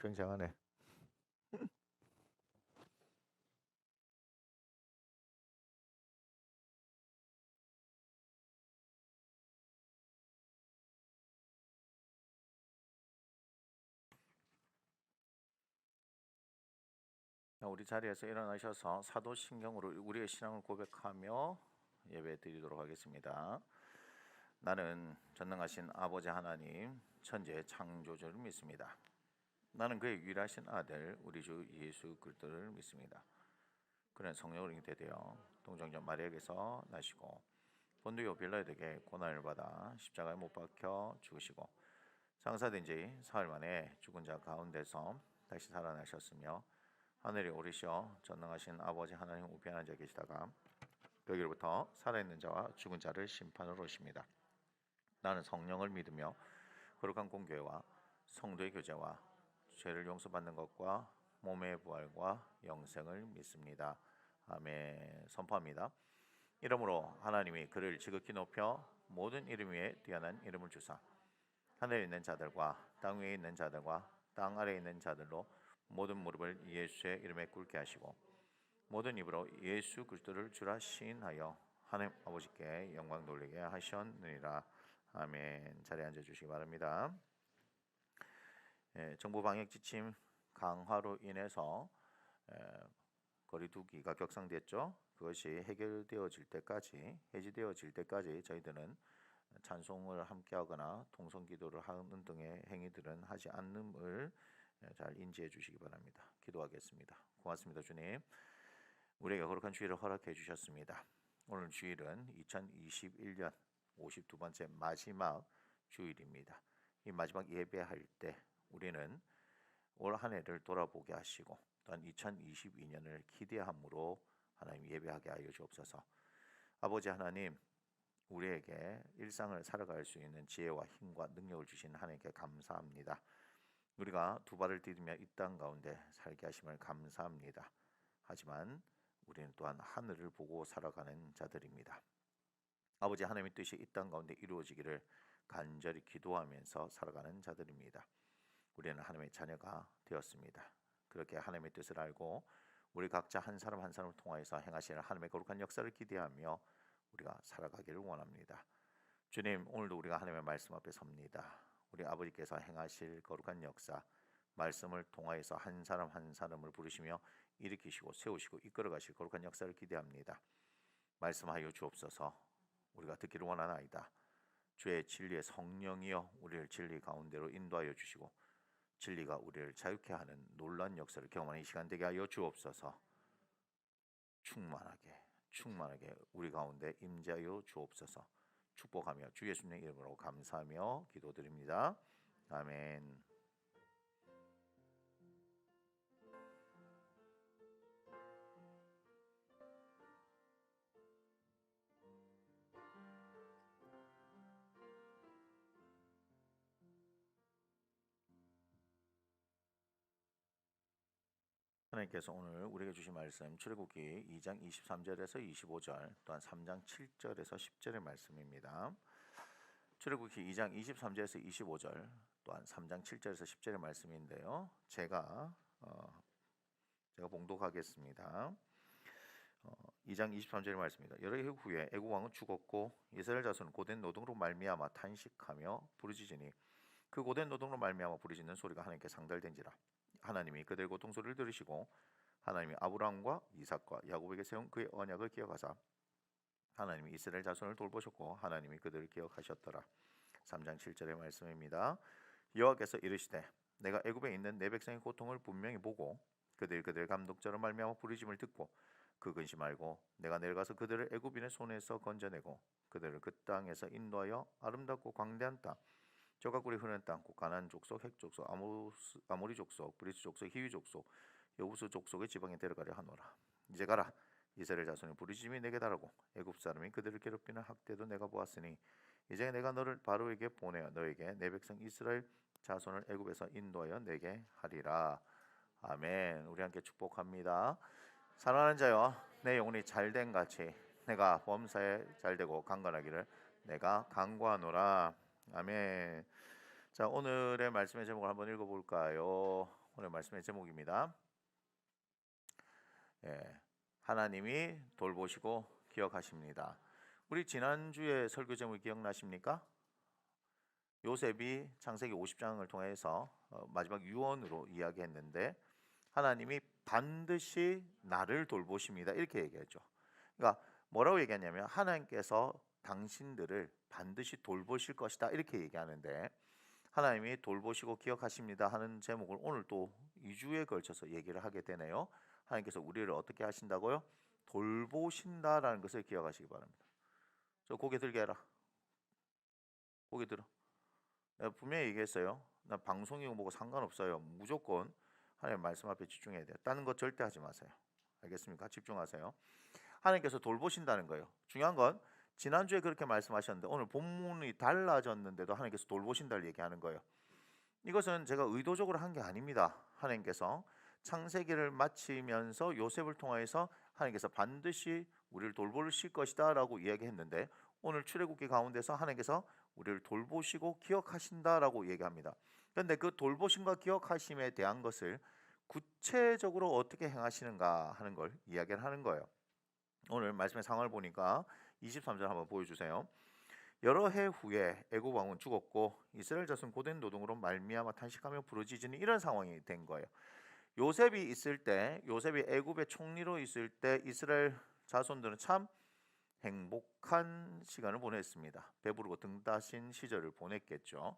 굉장하네. 우리 자리에서 일어나셔서 사도신경으로 우리의 신앙을 고백하며 예배 드리도록 하겠습니다. 나는 전능하신 아버지 하나님 천지의 창조주를 믿습니다. 나는 그의 유일하신 아들 우리 주 예수 그리스도를 믿습니다. 그는 성령으로 잉태되어 동정녀 마리아에게서 나시고 본디오 빌라도에게 고난을 받아 십자가에 못 박혀 죽으시고 장사된 지 사흘 만에 죽은 자 가운데서 다시 살아나셨으며 하늘에 오르시어 전능하신 아버지 하나님 우편에 앉아 계시다가 여기로부터 살아있는 자와 죽은 자를 심판으로 오십니다. 나는 성령을 믿으며 거룩한 공교회와 성도의 교제와 죄를 용서받는 것과 몸의 부활과 영생을 믿습니다. 아멘. 선포합니다. 이러므로 하나님이 그를 지극히 높여 모든 이름 위에 뛰어난 이름을 주사 하늘에 있는 자들과 땅 위에 있는 자들과 땅 아래에 있는 자들로 모든 무릎을 예수의 이름에 꿇게 하시고 모든 입으로 예수 그리스도를 주라 시인하여 하나님 아버지께 영광 돌리게 하셨느니라. 아멘. 자리에 앉아 주시기 바랍니다. 정부 방역 지침 강화로 인해서 거리두기가 격상됐죠. 그것이 해결되어질 때까지, 해지되어질 때까지 저희들은 찬송을 함께하거나 통성기도를 하는 등의 행위들은 하지 않음을 잘 인지해 주시기 바랍니다. 기도하겠습니다. 고맙습니다, 주님. 우리에게 거룩한 주일을 허락해 주셨습니다. 오늘 주일은 2021년 52번째 마지막 주일입니다. 이 마지막 예배할 때 우리는 올 한 해를 돌아보게 하시고 또한 2022년을 기대함으로 하나님 예배하게 하여 주옵소서. 아버지 하나님, 우리에게 일상을 살아갈 수 있는 지혜와 힘과 능력을 주신 하나님께 감사합니다. 우리가 두 발을 디디며 이 땅 가운데 살게 하심을 감사합니다. 하지만 우리는 또한 하늘을 보고 살아가는 자들입니다. 아버지 하나님의 뜻이 이 땅 가운데 이루어지기를 간절히 기도하면서 살아가는 자들입니다. 우리는 하나님의 자녀가 되었습니다. 그렇게 하나님의 뜻을 알고 우리 각자 한 사람 한 사람을 통하여서 행하시는 하나님의 거룩한 역사를 기대하며 우리가 살아가기를 원합니다. 주님, 오늘도 우리가 하나님의 말씀 앞에 섭니다. 우리 아버지께서 행하실 거룩한 역사, 말씀을 통하여서 한 사람 한 사람을 부르시며 일으키시고 세우시고 이끌어 가실 거룩한 역사를 기대합니다. 말씀하여 주옵소서. 우리가 듣기를 원하나이다. 주의 진리의 성령이여 우리를 진리 가운데로 인도하여 주시고 진리가 우리를 자유케 하는 놀라운 역사를 경험하는 이 시간 되게 하여 주옵소서. 충만하게 우리 가운데 임재하여 주옵소서. 축복하며 주 예수님의 이름으로 감사하며 기도드립니다. 아멘. 하나님께서 오늘 우리에게 주신 말씀 출애굽기 2장 23절에서 25절 또한 3장 7절에서 10절의 말씀입니다. 출애굽기 2장 23절에서 25절 또한 3장 7절에서 10절의 말씀인데요. 제가 봉독하겠습니다. 2장 23절의 말씀입니다. 여러 해 후에 애굽 왕은 죽었고 이스라엘 자손은 고된 노동으로 말미암아 탄식하며 부르짖으니 그 고된 노동으로 말미암아 부르짖는 소리가 하나님께 상달된지라. 하나님이 그들의 고통소리를 들으시고 하나님이 아브라함과 이삭과 야곱에게 세운 그의 언약을 기억하사 하나님이 이스라엘 자손을 돌보셨고 하나님이 그들을 기억하셨더라. 3장 7절의 말씀입니다. 여호와께서 이르시되 내가 애굽에 있는 내 백성의 고통을 분명히 보고 그들의 감독자로 말미암아 부르짖음을 듣고 그 근심 알고 내가 내려가서 그들을 애굽인의 손에서 건져내고 그들을 그 땅에서 인도하여 아름답고 광대한 땅 젖과 꿀이 흐르는 땅 곧 가나안 족속, 헷 족속, 아모리 족속, 브리스 족속, 히위 족속, 여부수 족속의 지방에 데려가려 하노라. 이제 가라. 이스라엘 자손의 부르짖음이 내게 달하고 애굽 사람이 그들을 괴롭히는 학대도 내가 보았으니 이제 내가 너를 바로에게 보내어 너에게 내 백성 이스라엘 자손을 애굽에서 인도하여 내게 하리라. 아멘. 우리 함께 축복합니다. 사랑하는 자여, 내 영혼이 잘된 같이 내가 범사에 잘되고 강건하기를 내가 간구하노라. 아멘. 자, 오늘의 말씀의 제목을 한번 읽어볼까요? 오늘 말씀의 제목입니다. 하나님이 돌보시고 기억하십니다. 우리 지난주에 설교 제목 기억나십니까? 요셉이 창세기 50장을 통해서 마지막 유언으로 이야기했는데 하나님이 반드시 나를 돌보십니다. 이렇게 얘기했죠. 그러니까 뭐라고 얘기하냐면 하나님께서 당신들을 반드시 돌보실 것이다 이렇게 얘기하는데 하나님이 돌보시고 기억하십니다 하는 제목을 오늘 또 2주에 걸쳐서 얘기를 하게 되네요. 하나님께서 우리를 어떻게 하신다고요? 돌보신다라는 것을 기억하시기 바랍니다. 저 고개 들게 해라. 고개 들어. 내가 분명히 얘기했어요. 나 방송이고 뭐고 상관없어요. 무조건 하나님 말씀 앞에 집중해야 돼요. 다른 거 절대 하지 마세요. 알겠습니까? 집중하세요. 하나님께서 돌보신다는 거예요. 중요한 건 지난주에 그렇게 말씀하셨는데 오늘 본문이 달라졌는데도 하나님께서 돌보신다를 얘기하는 거예요. 이것은 제가 의도적으로 한 게 아닙니다. 하나님께서 창세기를 마치면서 요셉을 통해서 하나님께서 반드시 우리를 돌보실 것이다 라고 이야기했는데 오늘 출애굽기 가운데서 하나님께서 우리를 돌보시고 기억하신다라고 얘기합니다. 그런데 그 돌보심과 기억하심에 대한 것을 구체적으로 어떻게 행하시는가 하는 걸 이야기를 하는 거예요. 오늘 말씀의 상황을 보니까 23절 한번 보여주세요. 여러 해 후에 애굽 왕은 죽었고 이스라엘 자손 고된 노동으로 말미암아 탄식하며 부르짖으니 이런 상황이 된 거예요. 요셉이 있을 때, 요셉이 애굽의 총리로 있을 때 이스라엘 자손들은 참 행복한 시간을 보냈습니다. 배부르고 등 따신 시절을 보냈겠죠.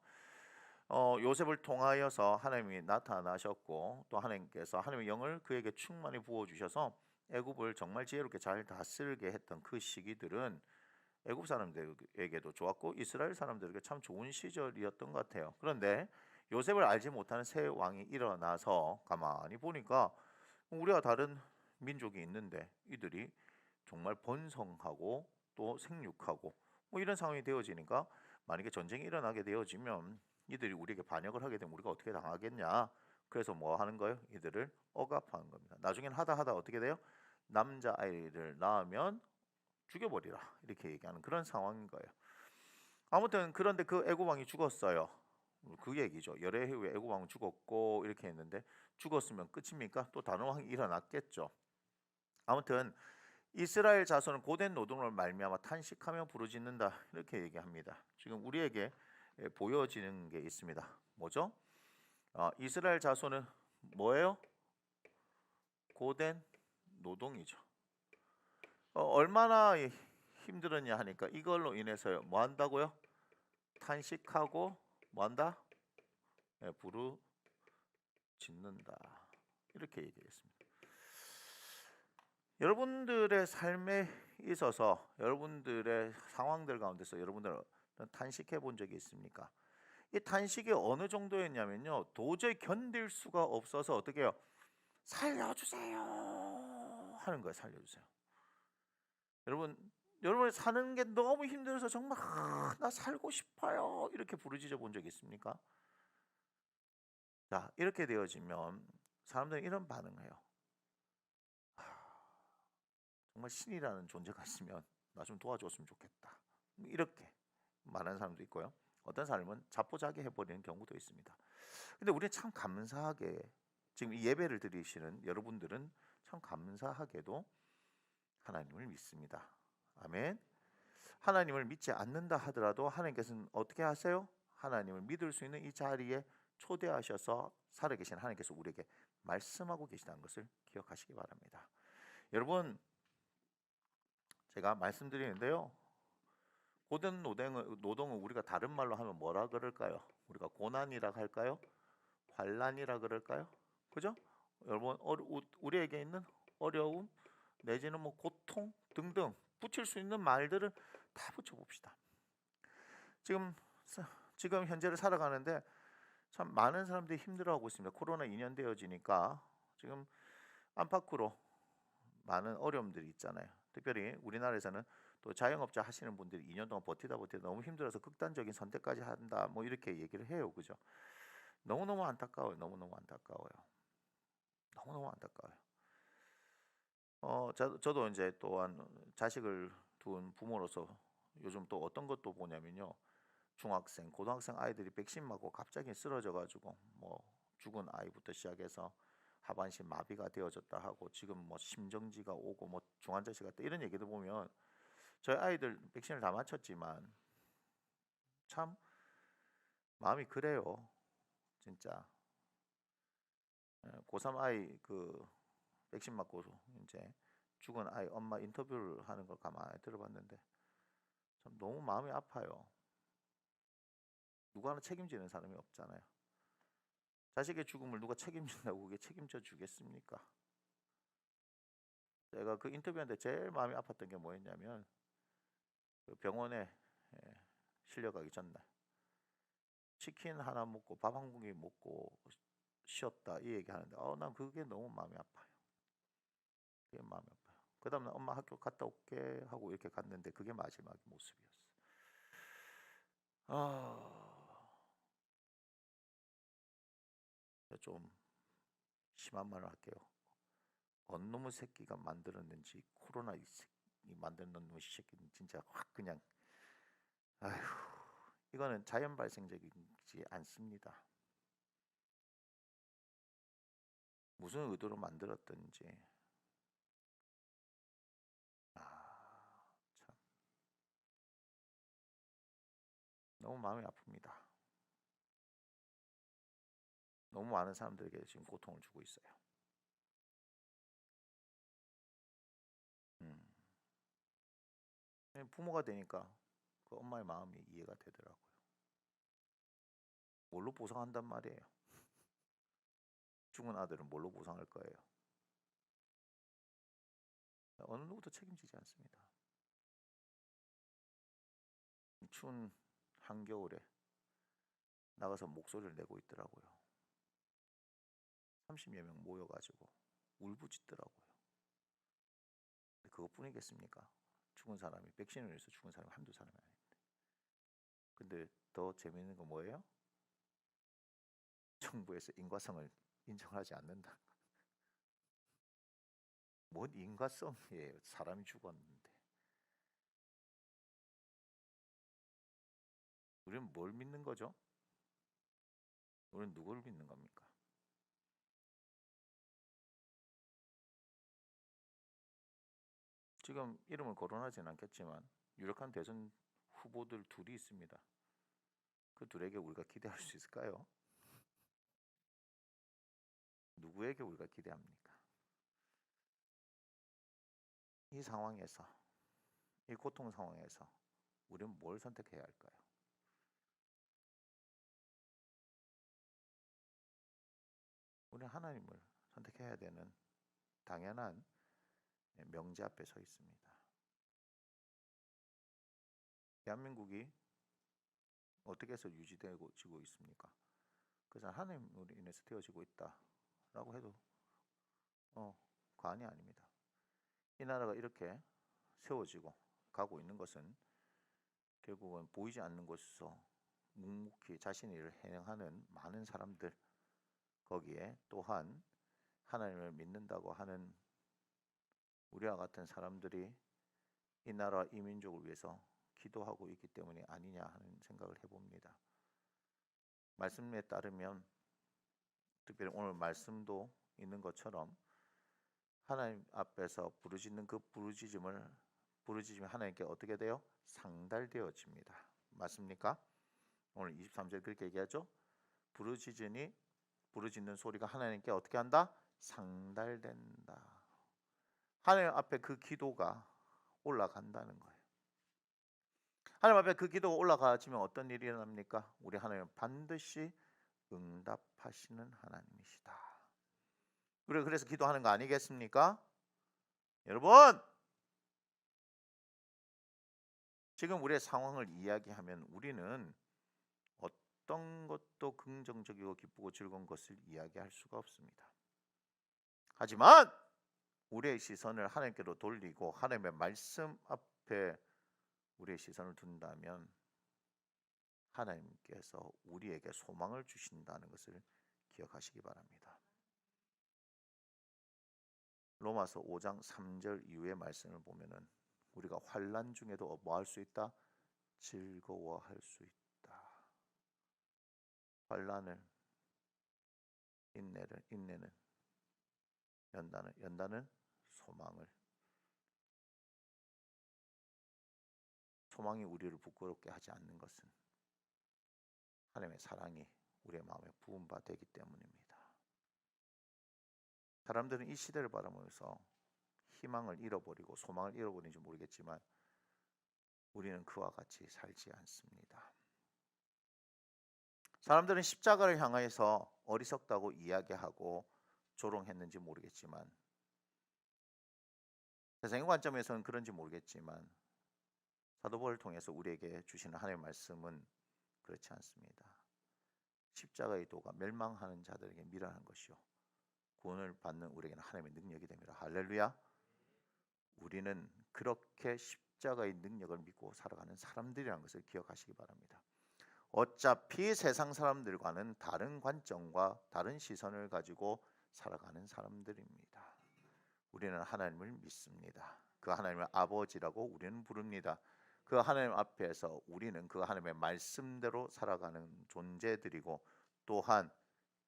요셉을 통하여서 하나님이 나타나셨고 또 하나님께서 하나님의 영을 그에게 충만히 부어주셔서 애굽을 정말 지혜롭게 잘 다스리게 했던 그 시기들은 애굽 사람들에게도 좋았고 이스라엘 사람들에게 참 좋은 시절이었던 것 같아요. 그런데 요셉을 알지 못하는 새 왕이 일어나서 가만히 보니까 우리가 다른 민족이 있는데 이들이 정말 번성하고 또 생육하고 뭐 이런 상황이 되어지니까 만약에 전쟁이 일어나게 되어지면 이들이 우리에게 반역을 하게 되면 우리가 어떻게 당하겠냐. 그래서 뭐 하는 거예요? 이들을 억압하는 겁니다. 나중에는 하다 어떻게 돼요? 남자아이를 낳으면 죽여버리라 이렇게 얘기하는 그런 상황인 거예요. 아무튼 그런데 그 애굽 왕이 죽었어요. 그 얘기죠. 열애 후에 애굽 왕은 죽었고 이렇게 했는데 죽었으면 끝입니까? 또 다른 왕이 일어났겠죠. 아무튼 이스라엘 자손은 고된 노동을 말미암아 탄식하며 부르짖는다 이렇게 얘기합니다. 지금 우리에게 보여지는 게 있습니다. 뭐죠? 이스라엘 자손은 뭐예요? 고된 노동이죠. 얼마나 힘들었냐 하니까 이걸로 인해서 뭐 한다고요? 탄식하고 뭐 한다? 부르짖는다 이렇게 얘기했습니다. 여러분들의 삶에 있어서 여러분들의 상황들 가운데서 여러분들은 탄식해 본 적이 있습니까? 이 탄식이 어느 정도였냐면요 도저히 견딜 수가 없어서 어떻게 해요? 살려주세요 하는 거예요. 살려주세요. 여러분 사는 게 너무 힘들어서 정말 나 살고 싶어요 이렇게 부르짖어 본 적이 있습니까? 자 이렇게 되어지면 사람들은 이런 반응을 해요. 정말 신이라는 존재가 있으면 나 좀 도와줬으면 좋겠다 이렇게 말하는 사람도 있고요. 어떤 사람은 자포자기 해버리는 경우도 있습니다. 근데 우리는 참 감사하게 지금 이 예배를 드리시는 여러분들은 참 감사하게도 하나님을 믿습니다. 아멘. 하나님을 믿지 않는다 하더라도 하나님께서는 어떻게 하세요? 하나님을 믿을 수 있는 이 자리에 초대하셔서 살아계신 하나님께서 우리에게 말씀하고 계시다는 것을 기억하시기 바랍니다. 여러분 제가 말씀드리는데요. 고된 노동은 우리가 다른 말로 하면 뭐라 그럴까요? 우리가 고난이라 할까요? 환난이라 그럴까요? 그죠? 여러분 우리에게 있는 어려움 내지는 뭐 고통 등등 붙일 수 있는 말들을 다 붙여봅시다. 지금 현재를 살아가는데 참 많은 사람들이 힘들어하고 있습니다. 코로나 2년 되어지니까 지금 안팎으로 많은 어려움들이 있잖아요. 특별히 우리나라에서는 또 자영업자 하시는 분들이 2년 동안 버티다 너무 힘들어서 극단적인 선택까지 한다 뭐 이렇게 얘기를 해요. 그죠? 너무너무 안타까워요. 너무너무 안타까워요. 저도 이제 또한 자식을 둔 부모로서 요즘 또 어떤 것도 보냐면요. 중학생, 고등학생 아이들이 백신 맞고 갑자기 쓰러져 가지고 뭐 죽은 아이부터 시작해서 하반신 마비가 되어졌다 하고 지금 뭐 심정지가 오고 뭐 중환자실 갔다 이런 얘기들 보면 저희 아이들 백신을 다 맞췄지만 참 마음이 그래요. 진짜 고3 아이 그 백신 맞고 이제 죽은 아이 엄마 인터뷰를 하는 걸 가만히 들어봤는데 참 너무 마음이 아파요. 누가 하나 책임지는 사람이 없잖아요. 자식의 죽음을 누가 책임진다고 그게 책임져 주겠습니까? 제가 그 인터뷰하는데 제일 마음이 아팠던 게 뭐였냐면 그 병원에 실려가기 전날 치킨 하나 먹고 밥 한 공기 먹고 쉬었다 이 얘기 하는데 난 그게 너무 마음이 아파요. 그게 마음이 아파요. 그 다음날 엄마 학교 갔다 올게 하고 이렇게 갔는데 그게 마지막 모습이었어. 좀 심한 말을 할게요. 어느 놈의 새끼가 만들었는지 코로나 이 만드는 놈의 새끼는 진짜 확 그냥 아휴 이거는 자연 발생적이지 않습니다. 무슨 의도로 만들었든지 참 너무 마음이 아픕니다. 너무 많은 사람들에게 지금 고통을 주고 있어요. 부모가 되니까 그 엄마의 마음이 이해가 되더라고요. 뭘로 보상한단 말이에요. 죽은 아들은 뭘로 보상할 거예요. 어느 누구도 책임지지 않습니다. 추운 한겨울에 나가서 목소리를 내고 있더라고요. 30여 명 모여가지고 울부짖더라고요. 그것뿐이겠습니까? 죽은 사람이 백신을 위해서 죽은 사람이 한두 사람이 아닌데. 근데 더 재미있는 건 뭐예요? 정부에서 인과성을 인정하지 않는다. 뭔 인과성이에요? 사람이 죽었는데. 우리는 뭘 믿는 거죠? 우리는 누구를 믿는 겁니까? 지금 이름을 거론하지는 않겠지만 유력한 대선 후보들 둘이 있습니다. 그 둘에게 우리가 기대할 수 있을까요? 누구에게 우리가 기대합니까? 이 상황에서, 이 고통 상황에서 우리는 뭘 선택해야 할까요? 우리는 하나님을 선택해야 되는 당연한 명제 앞에 서 있습니다. 대한민국이 어떻게 해서 유지되고 지고 있습니까? 그래서 하나님으로 인해서 되어지고 있다라고 해도 과언이 아닙니다. 이 나라가 이렇게 세워지고 가고 있는 것은 결국은 보이지 않는 곳에서 묵묵히 자신의 일을 행하는 많은 사람들, 거기에 또한 하나님을 믿는다고 하는 우리와 같은 사람들이 이 나라 이 민족을 위해서 기도하고 있기 때문이 아니냐 하는 생각을 해봅니다. 말씀에 따르면 특별히 오늘 말씀도 있는 것처럼 하나님 앞에서 부르짖는 그 부르짖음이 하나님께 어떻게 돼요? 상달되어집니다. 맞습니까? 오늘 23절 그렇게 얘기하죠. 부르짖는 소리가 하나님께 어떻게 한다? 상달된다. 하나님 앞에 그 기도가 올라간다는 거예요. 하나님 앞에 그 기도가 올라가지면 어떤 일이 일어납니까? 우리 하나님은 반드시 응답하시는 하나님이시다. 우리가 그래서 기도하는 거 아니겠습니까? 여러분, 지금 우리의 상황을 이야기하면 우리는 어떤 것도 긍정적이고 기쁘고 즐거운 것을 이야기할 수가 없습니다. 하지만 우리의 시선을 하나님께로 돌리고 하나님의 말씀 앞에 우리의 시선을 둔다면 하나님께서 우리에게 소망을 주신다는 것을 기억하시기 바랍니다. 로마서 5장 3절 이후의 말씀을 보면은 우리가 환난 중에도 뭐 할 수 있다? 즐거워할 수 있다. 환난을 인내는 연단은 소망이 우리를 부끄럽게 하지 않는 것은 하나님의 사랑이 우리의 마음에 부은 바 되기 때문입니다. 사람들은 이 시대를 바라보면서 희망을 잃어버리고 소망을 잃어버리는지 모르겠지만 우리는 그와 같이 살지 않습니다. 사람들은 십자가를 향하여서 어리석다고 이야기하고 조롱했는지 모르겠지만, 세상의 관점에서는 그런지 모르겠지만 사도 바울을 통해서 우리에게 주시는 하나님의 말씀은 그렇지 않습니다. 십자가의 도가 멸망하는 자들에게 미련한 것이요 구원을 받는 우리에게는 하나님의 능력이 됩니다. 할렐루야. 우리는 그렇게 십자가의 능력을 믿고 살아가는 사람들이라는 것을 기억하시기 바랍니다. 어차피 세상 사람들과는 다른 관점과 다른 시선을 가지고 살아가는 사람들입니다. 우리는 하나님을 믿습니다. 그 하나님을 아버지라고 우리는 부릅니다. 그 하나님 앞에서 우리는 그 하나님의 말씀대로 살아가는 존재들이고, 또한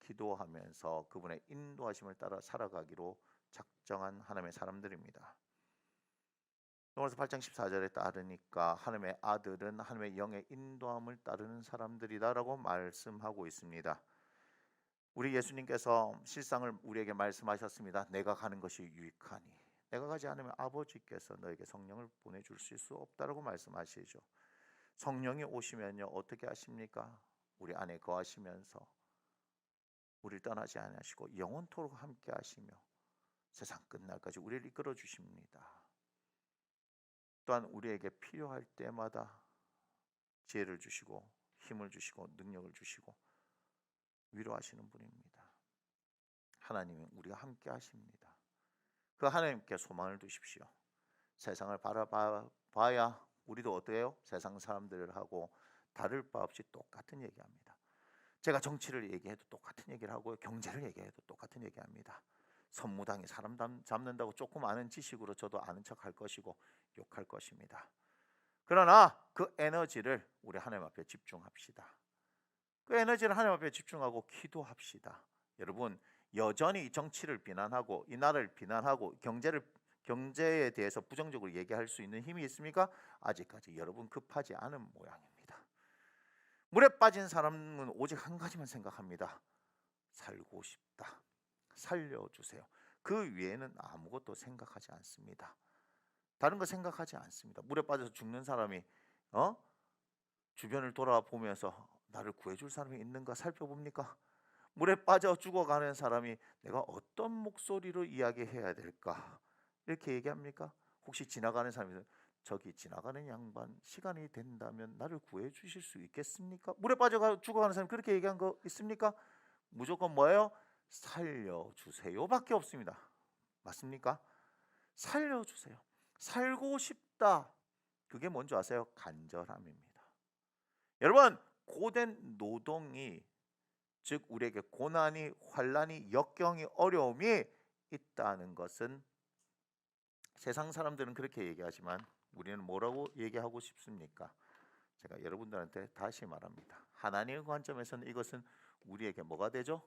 기도하면서 그분의 인도하심을 따라 살아가기로 작정한 하나님의 사람들입니다. 로마서 8장 14절에 따르니까 하나님의 아들은 하나님의 영의 인도함을 따르는 사람들이다라고 말씀하고 있습니다. 우리 예수님께서 실상을 우리에게 말씀하셨습니다. 내가 가는 것이 유익하니 내가 가지 않으면 아버지께서 너에게 성령을 보내주실 수 없다라고 말씀하시죠. 성령이 오시면요 어떻게 하십니까? 우리 안에 거하시면서 우리를 떠나지 않으시고 영원토록 함께 하시며 세상 끝날까지 우리를 이끌어 주십니다. 또한 우리에게 필요할 때마다 지혜를 주시고 힘을 주시고 능력을 주시고 위로하시는 분입니다. 하나님은 우리와 함께 하십니다. 그 하나님께 소망을 두십시오. 세상을 바라봐야 우리도 어때요? 세상 사람들하고 다를 바 없이 똑같은 얘기합니다. 제가 정치를 얘기해도 똑같은 얘기를 하고요. 경제를 얘기해도 똑같은 얘기합니다. 선무당이 사람 잡는다고 조금 아는 지식으로 저도 아는 척할 것이고 욕할 것입니다. 그러나 그 에너지를 우리 하나님 앞에 집중합시다. 그 에너지를 하나님 앞에 집중하고 기도합시다. 여러분, 여전히 정치를 비난하고 이 나라를 비난하고 경제에 대해서 부정적으로 얘기할 수 있는 힘이 있습니까? 아직까지 여러분 급하지 않은 모양입니다. 물에 빠진 사람은 오직 한 가지만 생각합니다. 살고 싶다. 살려주세요. 그 외에는 아무것도 생각하지 않습니다. 다른 거 생각하지 않습니다. 물에 빠져서 죽는 사람이 주변을 돌아보면서 나를 구해줄 사람이 있는가 살펴봅니까? 물에 빠져 죽어가는 사람이 내가 어떤 목소리로 이야기해야 될까? 이렇게 얘기합니까? 혹시 지나가는 사람이 저기 지나가는 양반 시간이 된다면 나를 구해주실 수 있겠습니까? 물에 빠져 죽어가는 사람이 그렇게 얘기한 거 있습니까? 무조건 뭐예요? 살려주세요 밖에 없습니다. 맞습니까? 살려주세요. 살고 싶다. 그게 뭔지 아세요? 간절함입니다. 여러분, 고된 노동이, 즉 우리에게 고난이, 환난이, 역경이, 어려움이 있다는 것은 세상 사람들은 그렇게 얘기하지만 우리는 뭐라고 얘기하고 싶습니까? 제가 여러분들한테 다시 말합니다. 하나님의 관점에서는 이것은 우리에게 뭐가 되죠?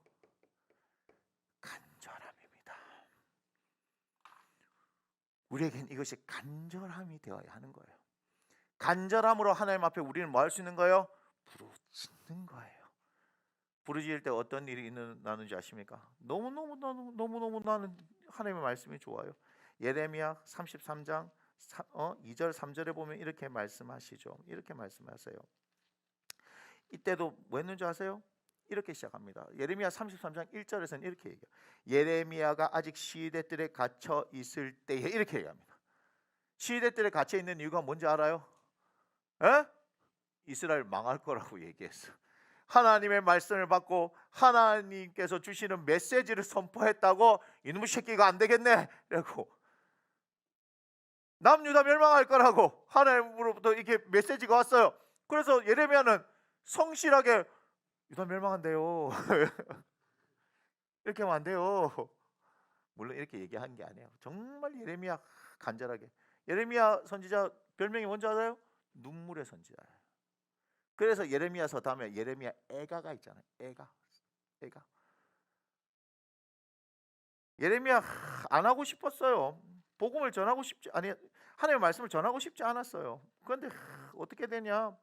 간절함입니다. 우리에겐 이것이 간절함이 되어야 하는 거예요. 간절함으로 하나님 앞에 우리는 뭐 할 수 있는 거예요? 부르짖는 거예요. 부르짖을 때 어떤 일이 나는지 아십니까? 너무너무 나는 하나님의 말씀이 좋아요. 예레미야 33장 2절 3절에 보면 이렇게 말씀하시죠. 이렇게 말씀하세요. 이때도 뭐 했는지 아세요? 이렇게 시작합니다. 예레미야 33장 1절에서는 이렇게 얘기해요. 예레미야가 아직 시대들에 갇혀 있을 때에 이렇게 얘기합니다. 시대들에 갇혀 있는 이유가 뭔지 알아요? 이스라엘 망할 거라고 얘기했어. 하나님의 말씀을 받고 하나님께서 주시는 메시지를 선포했다고 이놈의 새끼가 안 되겠네 라고, 남유다 멸망할 거라고 하나님으로부터 이렇게 메시지가 왔어요. 그래서 예레미야는 성실하게 유다 멸망한대요. 이렇게 하면 안 돼요. 물론 이렇게 얘기한 게 아니에요. 정말 예레미야 간절하게. 예레미야 선지자 별명이 뭔지 알아요? 눈물의 선지자예요. 그래서 예레미야서 다음에 예레미야 애가가 있잖아요. 애가. 예레미야 안 하고 싶었어요. 복음을 전하고 싶지 아니 하나님의 말씀을 전하고 싶지 않았어요. 그런데 어떻게 되냐?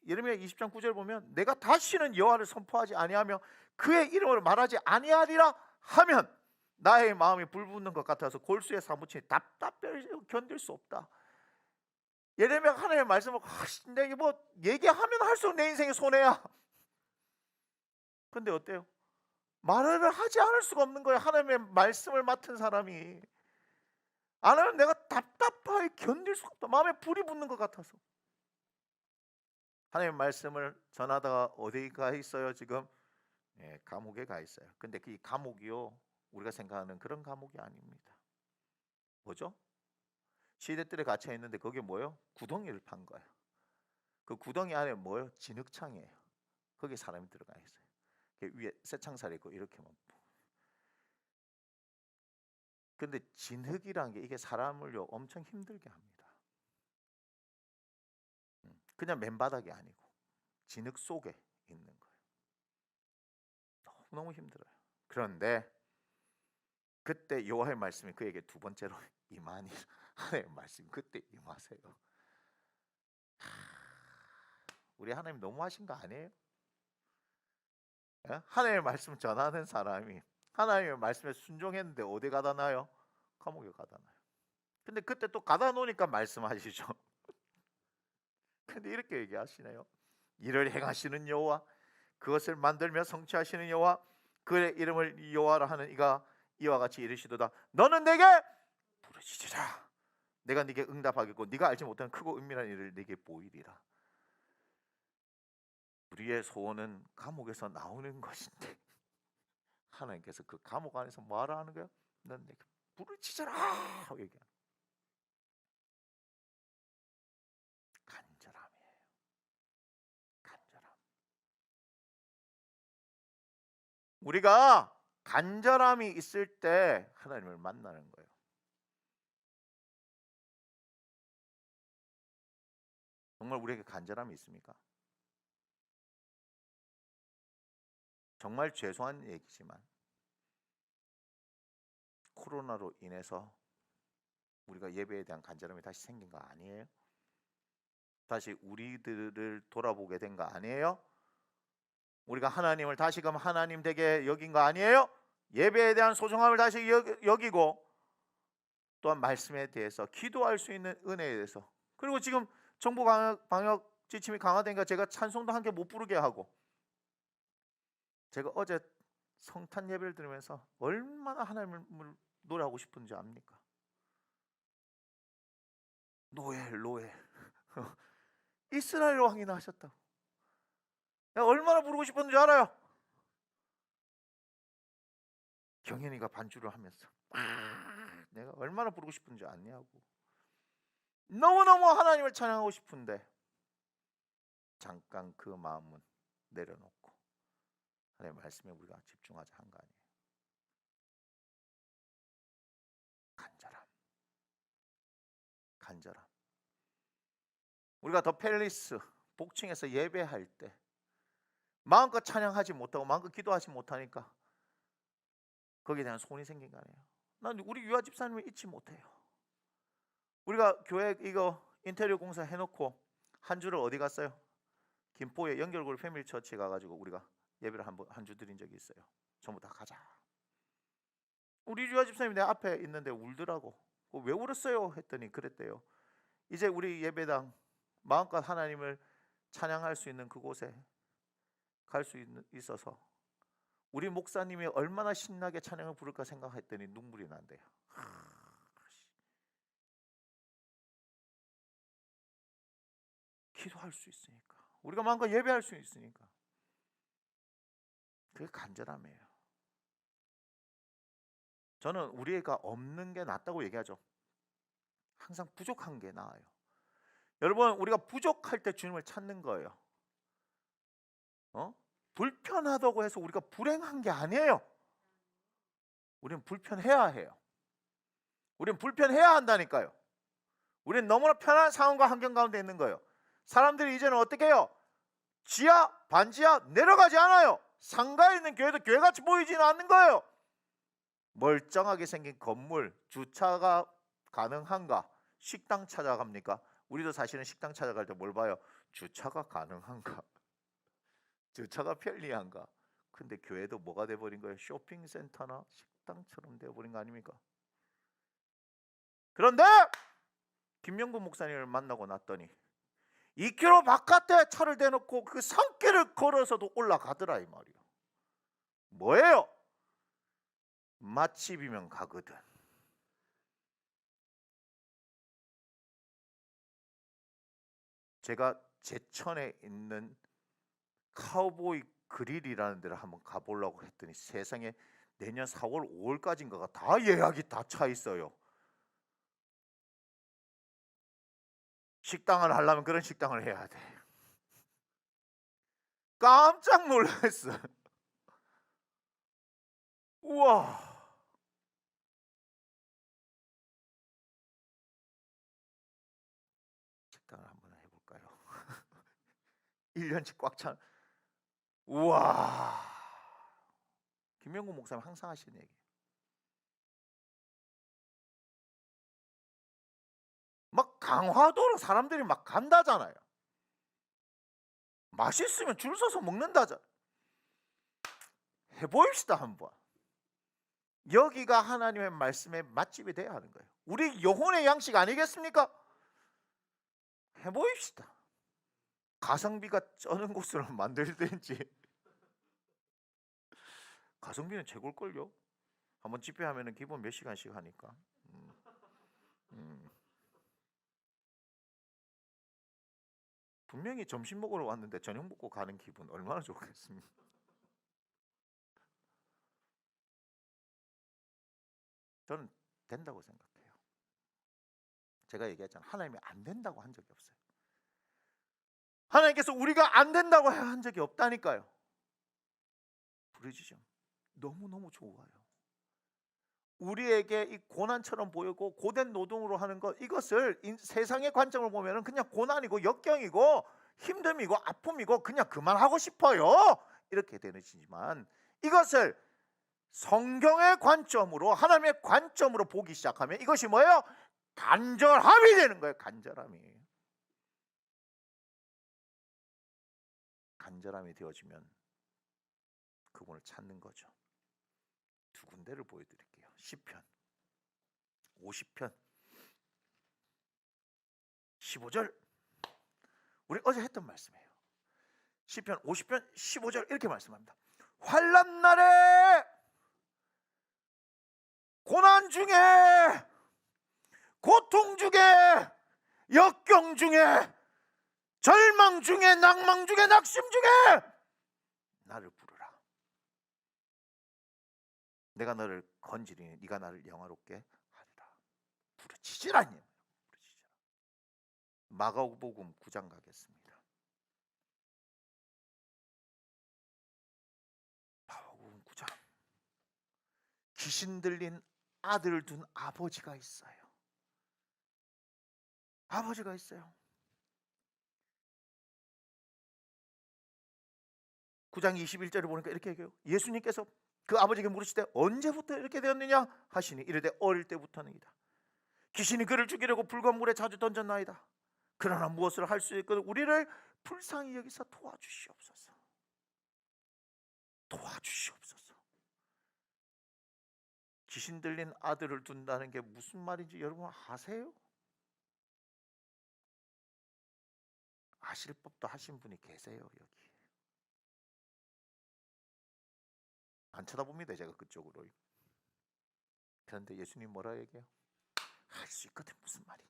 예레미야 20장 9절 보면 내가 다시는 여호와를 선포하지 아니하며 그의 이름을 말하지 아니하리라 하면 나의 마음이 불붙는 것 같아서 골수에 사무치니 답답해 견딜 수 없다. 예레미야가 하나님의 말씀을 내가 뭐 얘기하면 할수록 내 인생의 손해야. 근데 어때요? 말을 하지 않을 수가 없는 거예요. 하나님의 말씀을 맡은 사람이 안 하면 내가 답답하게 견딜 수가 없다. 마음에 불이 붙는 것 같아서. 하나님의 말씀을 전하다가 어디 가 있어요 지금? 감옥에 가 있어요. 근데 그 감옥이요 우리가 생각하는 그런 감옥이 아닙니다. 뭐죠? 시대들에 갇혀 있는데 거기에 뭐예요? 구덩이를 판 거예요. 그 구덩이 안에 뭐예요? 진흙창이에요. 거기에 사람이 들어가 있어요. 위에 쇠창살이 있고 이렇게만. 근데 진흙이란 게 이게 사람을요 엄청 힘들게 합니다. 그냥 맨바닥이 아니고 진흙 속에 있는 거예요. 너무 힘들어요. 그런데 그때 여호와의 말씀이 그에게 두 번째로 임하니 하나님의 말씀 그때 임하세요. 우리 하나님 너무하신 거 아니에요? 하나님의 말씀 전하는 사람이 하나님의 말씀에 순종했는데 어디 가다 놔요? 감옥에 가다 놔요. 근데 그때 또 가다 놓으니까 말씀하시죠. 근데 이렇게 얘기하시네요. 이를 행하시는 여호와 그것을 만들며 성취하시는 여호와 그의 이름을 여호와라 하는 이가 이와 같이 이르시도다. 너는 내게 부르짖으라. 내가 네게 응답하겠고 네가 알지 못하는 크고 은밀한 일을 네게 보이리라. 우리의 소원은 감옥에서 나오는 것인데 하나님께서 그 감옥 안에서 뭐하라 하는 거예요? 넌 내게 부르짖으라 하고 얘기하는 간절함이에요. 간절함. 우리가 간절함이 있을 때 하나님을 만나는 거예요. 정말 우리에게 간절함이 있습니까? 정말 죄송한 얘기지만 코로나로 인해서 우리가 예배에 대한 간절함이 다시 생긴 거 아니에요? 다시 우리들을 돌아보게 된 거 아니에요? 우리가 하나님을 다시금 하나님 되게 여긴 거 아니에요? 예배에 대한 소중함을 다시 여기고 또한 말씀에 대해서 기도할 수 있는 은혜에 대해서 그리고 지금 정부 방역 지침이 강화되니까 제가 찬송도 함께 못 부르게 하고 제가 어제 성탄 예배를 들으면서 얼마나 하나님을 노래하고 싶은지 압니까? 노엘 이스라엘 왕이 나셨다고 내가 얼마나 부르고 싶었는지 알아요? 경현이가 반주를 하면서 내가 얼마나 부르고 싶은지 아냐고. 너무너무 하나님을 찬양하고 싶은데 잠깐 그 마음은 내려놓고 하나님의 말씀에 우리가 집중하자 한 거 아니에요. 간절함. 우리가 더 팰리스 복층에서 예배할 때 마음껏 찬양하지 못하고 마음껏 기도하지 못하니까 거기에 대한 소원이 생긴 거 아니에요. 난 우리 유아 집사님을 잊지 못해요. 우리가 교회 이거 인테리어 공사 해놓고 한 주를 어디 갔어요? 김포에 연결고리 패밀리 처치에 가가지고 우리가 예배를 한 주 드린 적이 있어요. 전부 다 가자. 우리 유아 집사님이 내 앞에 있는데 울더라고. 왜 울었어요? 했더니 그랬대요. 이제 우리 예배당 마음껏 하나님을 찬양할 수 있는 그곳에 갈 수 있어서 우리 목사님이 얼마나 신나게 찬양을 부를까 생각했더니 눈물이 난대요. 기도할 수 있으니까 우리가 마음껏 예배할 수 있으니까 그게 간절함이에요. 저는 우리가 없는 게 낫다고 얘기하죠. 항상 부족한 게 나아요. 여러분 우리가 부족할 때 주님을 찾는 거예요. 불편하다고 해서 우리가 불행한 게 아니에요. 우리는 불편해야 해요. 우리는 불편해야 한다니까요. 우리는 너무나 편한 상황과 환경 가운데 있는 거예요. 사람들이 이제는 어떻게 해요? 지하, 반지하 내려가지 않아요. 상가에 있는 교회도 교회같이 보이지는 않는 거예요. 멀쩡하게 생긴 건물, 주차가 가능한가? 식당 찾아갑니까? 우리도 사실은 식당 찾아갈 때 뭘 봐요? 주차가 가능한가? 주차가 편리한가? 근데 교회도 뭐가 돼버린 거예요? 쇼핑센터나 식당처럼 돼버린 거 아닙니까? 그런데 김명구 목사님을 만나고 났더니 2km 바깥에 차를 대놓고 그 산길을 걸어서도 올라가더라 이 말이요. 뭐예요? 맛집이면 가거든. 제가 제천에 있는 카우보이 그릴이라는 데를 한번 가보려고 했더니 세상에 내년 4월 5월까지인가가 다 예약이 다 차 있어요. 식당을 하려면 그런 식당을 해야 돼. 깜짝 놀랐어. 우와. 식당을 한번 해볼까요? 1년치 꽉 찬. 우와. 김명구 목사님 항상 하시는 얘기. 막 강화도로 사람들이 막 간다잖아요. 맛있으면 줄 서서 먹는다잖아요. 해보입시다 한번. 여기가 하나님의 말씀의 맛집이 돼야 하는 거예요. 우리 영혼의 양식 아니겠습니까? 해보입시다. 가성비가 쩌는 곳으로 만들든지. 가성비는 최고일걸요. 한번 집회하면 기본 몇 시간씩 하니까. 분명히 점심 먹으러 왔는데 저녁 먹고 가는 기분 얼마나 좋겠습니까? 저는 된다고 생각해요. 제가 얘기했잖아요. 하나님이 안 된다고 한 적이 없어요. 하나님께서 우리가 안 된다고 한 적이 없다니까요. 부르짖음 너무너무 좋아요. 우리에게 이 고난처럼 보이고 고된 노동으로 하는 것, 이것을 세상의 관점을 보면 그냥 고난이고 역경이고 힘듦이고 아픔이고 그냥 그만하고 싶어요 이렇게 되지만, 이것을 성경의 관점으로, 하나님의 관점으로 보기 시작하면 이것이 뭐예요? 간절함이 되는 거예요. 간절함이 되어지면 그분을 찾는 거죠. 두 군데를 보여드릴게요. 시편 50편 15절, 우리 어제 했던 말씀이에요. 시편 50편 15절 이렇게 말씀합니다. 환난 날에, 고난 중에, 고통 중에, 역경 중에, 절망 중에, 낭망 중에, 낙심 중에 나를 부르라. 내가 너를 건지리니 네가 나를 영화롭게 하리라. 부르짖으라니. 마가복음 9장 가겠습니다. 마가복음 9장. 귀신 들린 아들을 둔 아버지가 있어요. 아버지가 있어요. 9장 21절을 보니까 이렇게 얘기해요. 예수님께서 그 아버지에게 물으시되 언제부터 이렇게 되었느냐 하시니 이르되 어릴 때부터는이다. 귀신이 그를 죽이려고 불과 물에 자주 던졌나이다. 그러나 무엇을 할 수 있거든 우리를 불쌍히 여기서 도와주시옵소서. 도와주시옵소서. 귀신 들린 아들을 둔다는 게 무슨 말인지 여러분 아세요? 아실 법도 하신 분이 계세요. 여기 안 쳐다봅니다. 제가 그쪽으로. 그런데 예수님 뭐라 얘기해요? 할 수 있거든 무슨 말이냐?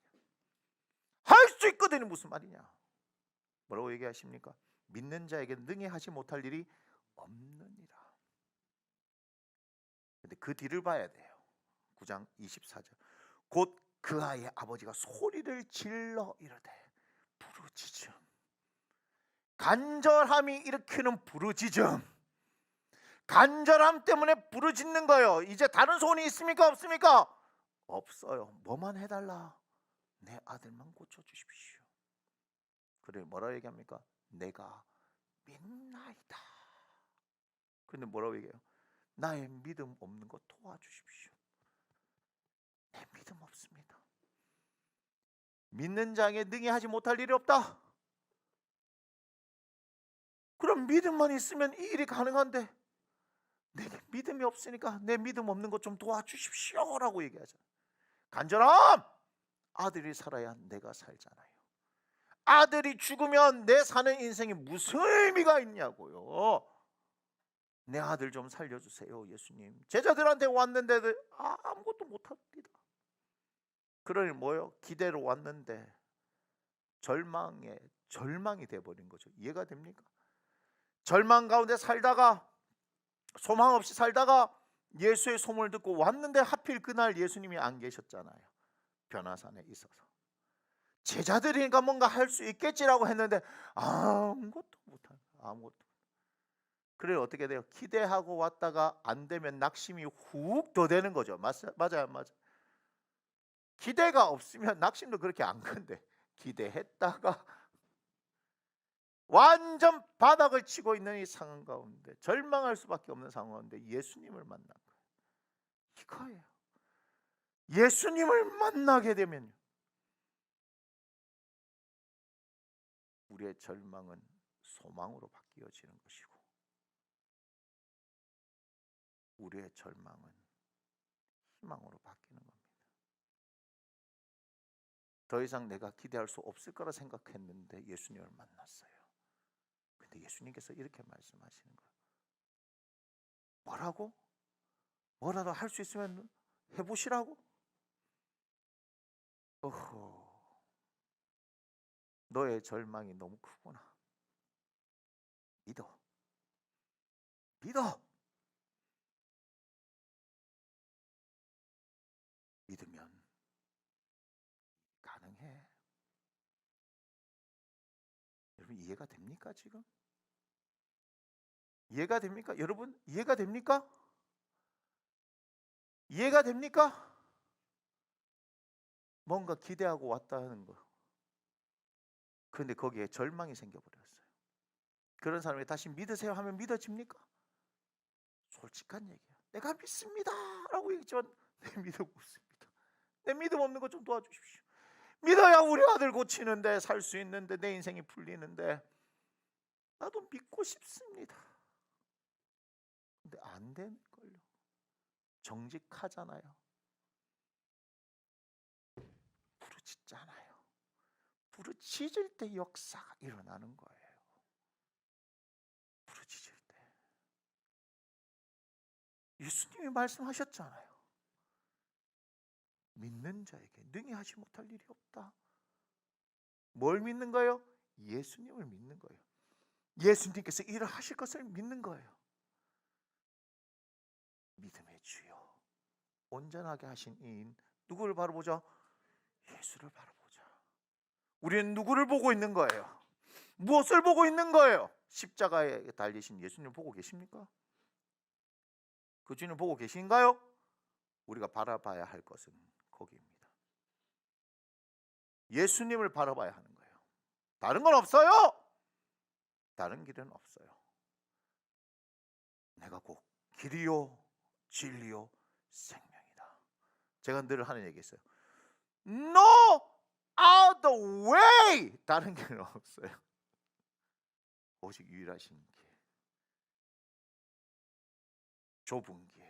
할 수 있거든이 무슨 말이냐? 뭐라고 얘기하십니까? 믿는 자에게 능히 하지 못할 일이 없느니라. 근데 그 뒤를 봐야 돼요. 9장 24절. 곧 그 아이의 아버지가 소리를 질러 이르되 부르짖음. 간절함이 일으키는 부르짖음. 간절함 때문에 부르짖는 거예요. 이제 다른 소원이 있습니까? 없습니까? 없어요. 뭐만 해달라. 내 아들만 고쳐주십시오. 그래 뭐라 얘기합니까? 내가 믿나이다. 근데 뭐라고 얘기해요? 나의 믿음 없는 거 도와주십시오. 내 믿음 없습니다. 믿는 자에게 능히 하지 못할 일이 없다. 그럼 믿음만 있으면 이 일이 가능한데 내게 믿음이 없으니까 내 믿음 없는 것 좀 도와주십시오 라고 얘기하잖아요. 간절함! 아들이 살아야 내가 살잖아요. 아들이 죽으면 내 사는 인생이 무슨 의미가 있냐고요. 내 아들 좀 살려주세요 예수님. 제자들한테 왔는데 아무것도 못합니다. 그러니 뭐요? 기대로 왔는데 절망이 돼버린 거죠. 이해가 됩니까? 절망 가운데 살다가 소망 없이 살다가 예수의 소문을 듣고 왔는데 하필 그날 예수님이 안 계셨잖아요. 변화산에 있어서. 제자들이니까 뭔가 할 수 있겠지라고 했는데 아무것도 못하는 거예요. 아무것도. 그래 어떻게 돼요? 기대하고 왔다가 안 되면 낙심이 훅 더 되는 거죠. 맞아요. 기대가 없으면 낙심도 그렇게 안 큰데 기대했다가 완전 바닥을 치고 있는 이 상황 가운데 절망할 수밖에 없는 상황 가운데 예수님을 만난 거예요. 이거예요. 예수님을 만나게 되면 우리의 절망은 소망으로 바뀌어지는 것이고 우리의 절망은 희망으로 바뀌는 겁니다. 더 이상 내가 기대할 수 없을 거라 생각했는데 예수님을 만났어요. 근데 예수님께서 이렇게 말씀하시는 거예요. 뭐라고? 뭐라도 할 수 있으면 해보시라고? 어허, 너의 절망이 너무 크구나. 믿어. 믿으면 가능해. 여러분 이해가 됩니까 지금? 이해가 됩니까? 여러분 이해가 됩니까? 이해가 됩니까? 뭔가 기대하고 왔다는 거. 그런데 거기에 절망이 생겨버렸어요. 그런 사람이 다시 믿으세요 하면 믿어집니까? 솔직한 얘기야. 내가 믿습니다 라고 얘기했지만 내 믿음 없습니다. 내 믿음 없는 것 좀 도와주십시오. 믿어야 우리 아들 고치는데 살 수 있는데 내 인생이 풀리는데 나도 믿고 싶습니다. 근데 안 되는걸요. 정직하잖아요. 부르짖잖아요. 부르짖을 때 역사가 일어나는 거예요. 부르짖을 때. 예수님이 말씀하셨잖아요. 믿는 자에게 능히 하지 못할 일이 없다. 뭘 믿는 거예요? 예수님을 믿는 거예요. 예수님께서 일을 하실 것을 믿는 거예요. 믿음의 주여 온전하게 하신 이인 누구를 바라보자? 예수를 바라보자. 우리는 누구를 보고 있는 거예요? 무엇을 보고 있는 거예요? 십자가에 달리신 예수님을 보고 계십니까? 그 주님을 보고 계신가요? 우리가 바라봐야 할 것은 거기입니다. 예수님을 바라봐야 하는 거예요. 다른 건 없어요. 다른 길은 없어요. 내가 곧 길이요 진리요 생명이다. 제가 늘 하는 얘기 있어요. No out the way. 다른 길은 없어요. 오직 유일하신 길. 좁은 길.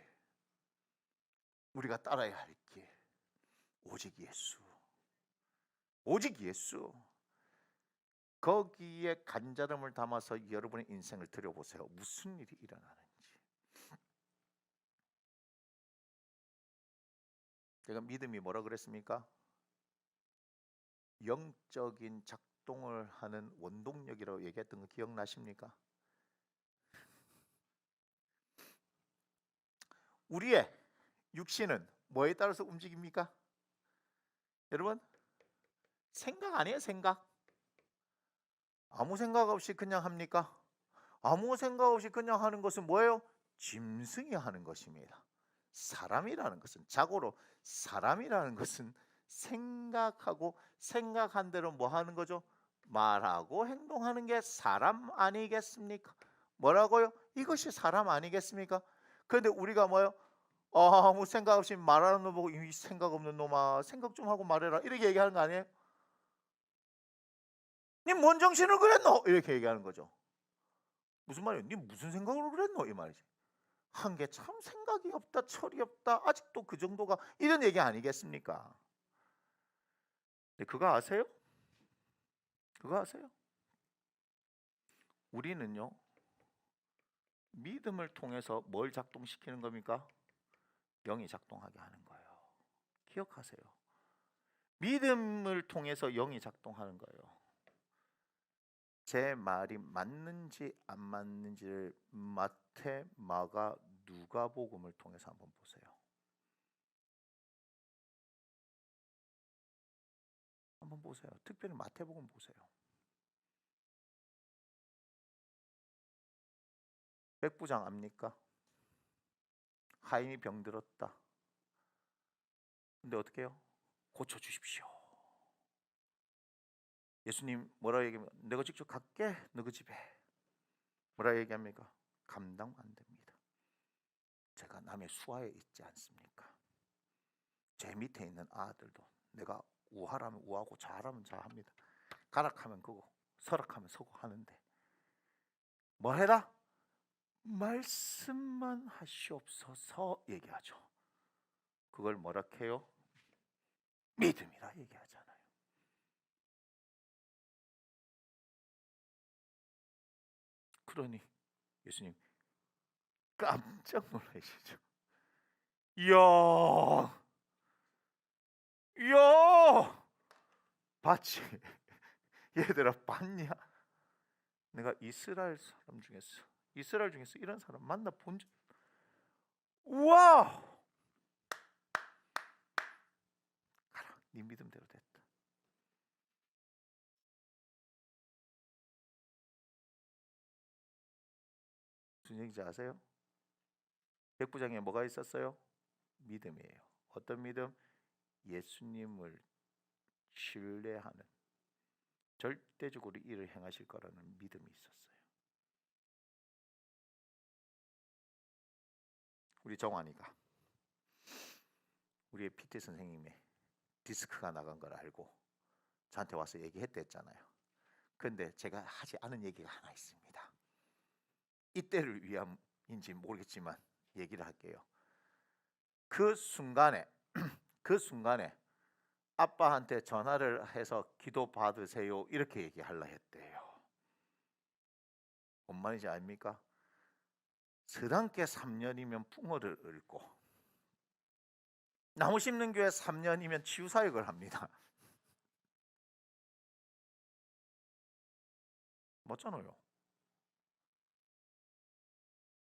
우리가 따라야 할 길. 오직 예수. 오직 예수. 거기에 간절함을 담아서 여러분의 인생을 들여보세요. 무슨 일이 일어나는지. 제가 믿음이 뭐라 그랬습니까? 영적인 작동을 하는 원동력이라고 얘기했던 거 기억나십니까? 우리의 육신은 뭐에 따라서 움직입니까? 여러분 생각 아니에요? 생각. 아무 생각 없이 그냥 합니까? 아무 생각 없이 그냥 하는 것은 뭐예요? 짐승이 하는 것입니다. 사람이라는 것은 자고로 사람이라는 것은 생각하고 생각한 대로 뭐 하는 거죠? 말하고 행동하는 게 사람 아니겠습니까? 뭐라고요? 이것이 사람 아니겠습니까? 그런데 우리가 뭐요? 아무 생각 없이 말하는 놈 보고 이 생각 없는 놈아 생각 좀 하고 말해라 이렇게 얘기하는 거 아니에요? 니 뭔 정신을 그랬노? 이렇게 얘기하는 거죠. 무슨 말이에요? 니 무슨 생각으로 그랬노? 이 말이지. 한 게 참 생각이 없다, 철이 없다, 아직도 그 정도가 이런 얘기 아니겠습니까? 근데 그거 아세요? 그거 아세요? 우리는요 믿음을 통해서 뭘 작동시키는 겁니까? 영이 작동하게 하는 거예요. 기억하세요. 믿음을 통해서 영이 작동하는 거예요. 제 말이 맞는지 안 맞는지를 마태, 마가, 누가복음을 통해서 한번 보세요. 한번 보세요. 특별히 마태복음 보세요. 백부장 압니까? 하인이 병들었다. 근데 어떻게 해요? 고쳐주십시오. 예수님 뭐라 얘기합니까? 내가 직접 갈게 너희 집에. 뭐라 얘기합니까? 감당 안 됩니다. 제가 남의 수하에 있지 않습니까? 제 밑에 있는 아들도 내가 우하라면 우하고 자하라면 자합니다. 가락하면 그거, 서락하면 서고 하는데 뭐 해라? 말씀만 하시옵소서 얘기하죠. 그걸 뭐라 해요? 믿음이라 얘기하잖아요. 그러니 예수님 깜짝 놀라시죠. 이야, 이야, 봤지? 얘들아 봤냐? 내가 이스라엘 중에서 이런 사람 만나 본 적. 우와! 가라, 네 믿음대로 됐다. 무슨 얘기인지 아세요? 백부장에 뭐가 있었어요? 믿음이에요. 어떤 믿음? 예수님을 신뢰하는, 절대적으로 일을 행하실 거라는 믿음이 있었어요. 우리 정환이가 우리의 PT 선생님의 디스크가 나간 걸 알고 저한테 와서 얘기했댔잖아요. 근데 제가 하지 않은 얘기가 하나 있습니다. 이때를 위함인지 모르겠지만 얘기를 할게요. 그 순간에 아빠한테 전화를 해서 기도 받으세요 이렇게 얘기하려 했대요. 뭔 말인지 아닙니까? 서당계 3년이면 붕어를 읊고 나무 심는 교회 3년이면 치유사역을 합니다. 맞잖아요.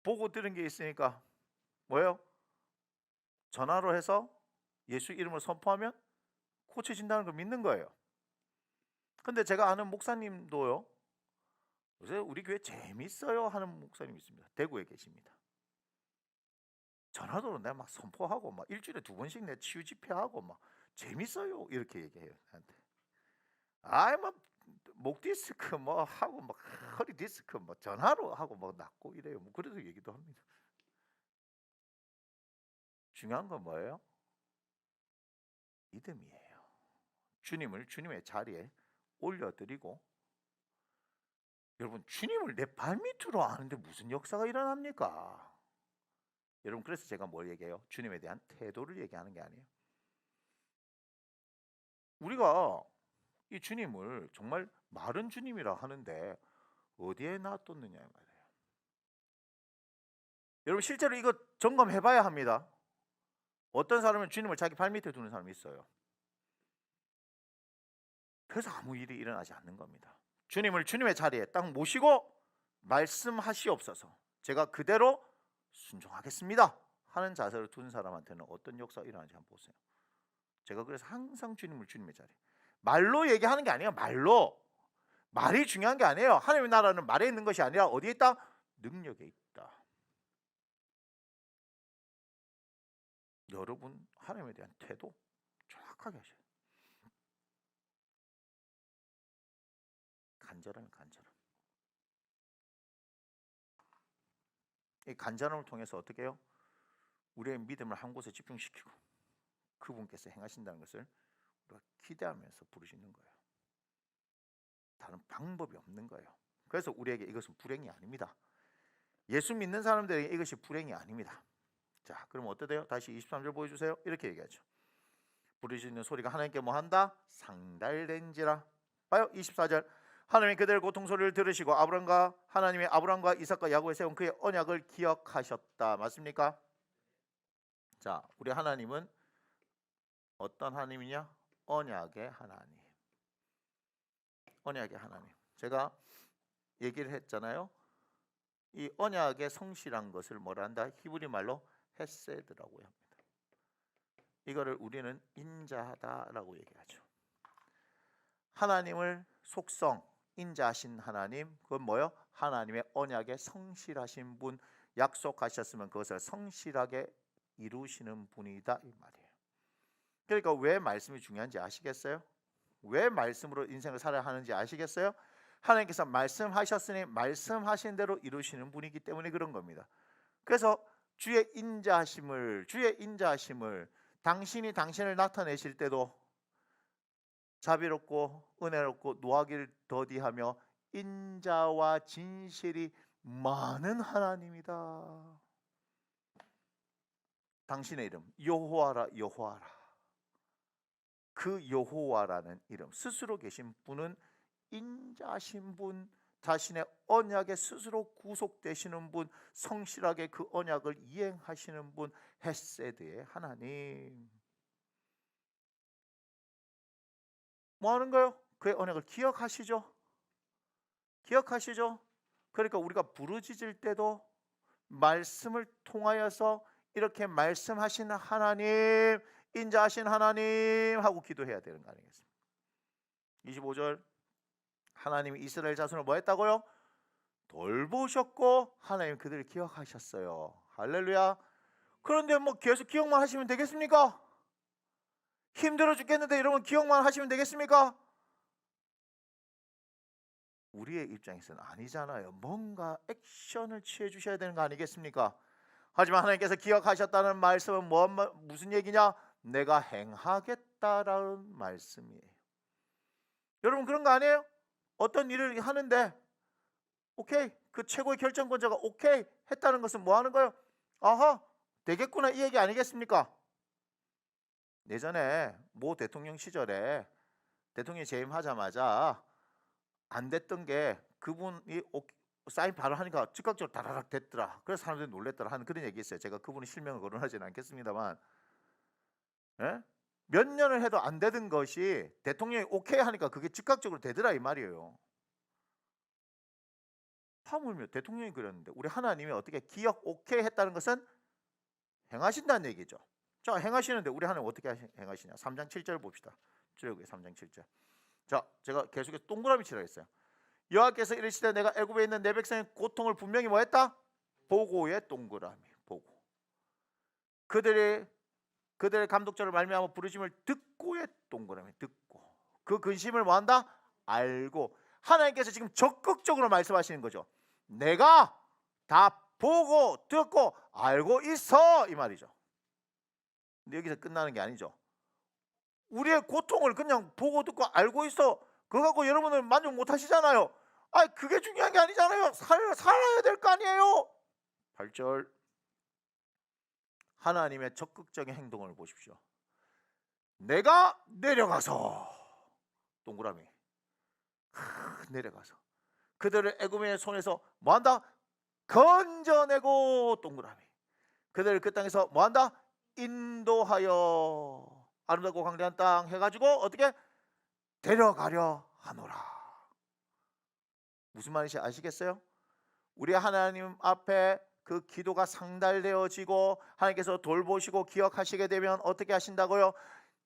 보고 들은 게 있으니까 뭐예요? 전화로 해서 예수 이름을 선포하면 고쳐진다는 걸 믿는 거예요. 근데 제가 아는 목사님도요, 요새 우리 교회 재밌어요 하는 목사님 있습니다. 대구에 계십니다. 전화로 내가 막 선포하고 막 일주일에 2번씩 내 치유 집회하고 막 재밌어요 이렇게 얘기해요 나한테. 아이 목 디스크 뭐 하고 막 허리 디스크 뭐 전화로 하고 뭐 낫고 이래요. 뭐 그래서 얘기도 합니다. 중요한 건 뭐예요? 믿음이에요. 주님을 주님의 자리에 올려드리고, 여러분 주님을 내 발밑으로 아는데 무슨 역사가 일어납니까? 여러분 그래서 제가 뭘 얘기해요? 주님에 대한 태도를 얘기하는 게 아니에요. 우리가 이 주님을 정말 마른 주님이라 하는데 어디에 놔뒀느냐 말이에요. 여러분 실제로 이거 점검해봐야 합니다. 어떤 사람은 주님을 자기 발밑에 두는 사람이 있어요. 그래서 아무 일이 일어나지 않는 겁니다. 주님을 주님의 자리에 딱 모시고 말씀하시옵소서, 제가 그대로 순종하겠습니다 하는 자세를 둔 사람한테는 어떤 역사가 일어나는지 한번 보세요. 제가 그래서 항상 주님을 주님의 자리에, 말로 얘기하는 게 아니에요. 말이 중요한 게 아니에요. 하나님의 나라는 말에 있는 것이 아니라 어디에 있다? 능력에 있다. 여러분 하나님에 대한 태도 정확하게 하셔야 돼요. 간절하면 간절함. 이 간절함을 통해서 어떻게 해요? 우리의 믿음을 한 곳에 집중시키고 그분께서 행하신다는 것을 우리가 기대하면서 부르시는 거예요. 다른 방법이 없는 거예요. 그래서 우리에게 이것은 불행이 아닙니다. 예수 믿는 사람들에게 이것이 불행이 아닙니다. 자, 그럼 어떠돼요? 다시 23절 보여주세요. 이렇게 얘기하죠. 부르시는 소리가 하나님께 뭐한다? 상달된지라. 봐요. 24절. 하나님이 그들의 고통 소리를 들으시고 하나님의 아브라함과 이삭과 야곱에 세운 그의 언약을 기억하셨다. 맞습니까? 자, 우리 하나님은 어떤 하나님이냐? 언약의 하나님. 언약의 하나님. 제가 얘기를 했잖아요. 이 언약의 성실한 것을 뭐라 한다? 히브리 말로 헤세드라고 합니다. 이거를 우리는 인자하다라고 얘기하죠. 하나님을 속성 인자하신 하나님, 그건 뭐요? 하나님의 언약에 성실하신 분, 약속하셨으면 그것을 성실하게 이루시는 분이다 이 말이에요. 그러니까 왜 말씀이 중요한지 아시겠어요? 왜 말씀으로 인생을 살아야 하는지 아시겠어요? 하나님께서 말씀하셨으니 말씀하신 대로 이루시는 분이기 때문에 그런 겁니다. 그래서 주의 인자하심을 당신이 당신을 나타내실 때도 자비롭고 은혜롭고 노하기를 더디하며 인자와 진실이 많은 하나님이다. 당신의 이름 여호와라. 그 여호와라는 이름 스스로 계신 분은 인자하신 분, 자신의 언약에 스스로 구속되시는 분, 성실하게 그 언약을 이행하시는 분, 헤세드의 하나님. 뭐 하는 거예요? 그의 언약을 기억하시죠? 그러니까 우리가 부르짖을 때도 말씀을 통하여서 이렇게 말씀하시는 하나님, 인자하신 하나님 하고 기도해야 되는 거 아니겠습니까? 25절. 하나님이 이스라엘 자손을 뭐 했다고요? 돌보셨고 하나님 그들을 기억하셨어요. 할렐루야. 그런데 뭐 계속 기억만 하시면 되겠습니까? 힘들어 죽겠는데 이러면 기억만 하시면 되겠습니까? 우리의 입장에서는 아니잖아요. 뭔가 액션을 취해 주셔야 되는 거 아니겠습니까? 하지만 하나님께서 기억하셨다는 말씀은 무슨 얘기냐? 내가 행하겠다라는 말씀이에요. 여러분 그런 거 아니에요? 어떤 일을 하는데 오케이, 그 최고의 결정권자가 오케이 했다는 것은 뭐 하는 거예요? 아하, 되겠구나 이 얘기 아니겠습니까? 예전에 모 대통령 시절에 대통령이 재임하자마자 안 됐던 게 그분이 사인 바로 하니까 즉각적으로 다라락 됐더라. 그래서 사람들이 놀랬더라 하는 그런 얘기 있어요. 제가 그분이 실명을 거론하지는 않겠습니다만, 예? 몇 년을 해도 안 되던 것이 대통령이 오케이 하니까 그게 즉각적으로 되더라 이 말이에요. 하물며 대통령이 그랬는데 우리 하나님이 어떻게 기억 오케이 했다는 것은 행하신다는 얘기죠. 자, 행하시는데 우리 하나님 어떻게 행하시냐? 3장 7절 봅시다. 출애굽기 3장 7절. 자, 제가 계속해서 동그라미 치라 했어요. 여호와께서 이르시되 내가 애굽에 있는 내 백성의 고통을 분명히 뭐 했다? 보고의 동그라미. 보고. 그들의 감독자를 말미암아 부르심을 듣고의 동그라미. 듣고. 그 근심을 뭐 한다? 알고. 하나님께서 지금 적극적으로 말씀하시는 거죠. 내가 다 보고 듣고 알고 있어 이 말이죠. 근데 여기서 끝나는 게 아니죠. 우리의 고통을 그냥 보고 듣고 알고 있어 그거 갖고 여러분은 만족 못 하시잖아요. 그게 중요한 게 아니잖아요. 살아야 될 거 아니에요. 8절. 하나님의 적극적인 행동을 보십시오. 내가 내려가서 동그라미 내려가서 그들을 애굽의 손에서 뭐한다? 건져내고 동그라미 그들을 그 땅에서 뭐한다? 인도하여 아름답고 광대한 땅 해가지고 어떻게 데려가려 하노라. 무슨 말인지 아시겠어요? 우리 하나님 앞에 그 기도가 상달되어지고 하나님께서 돌보시고 기억하시게 되면 어떻게 하신다고요?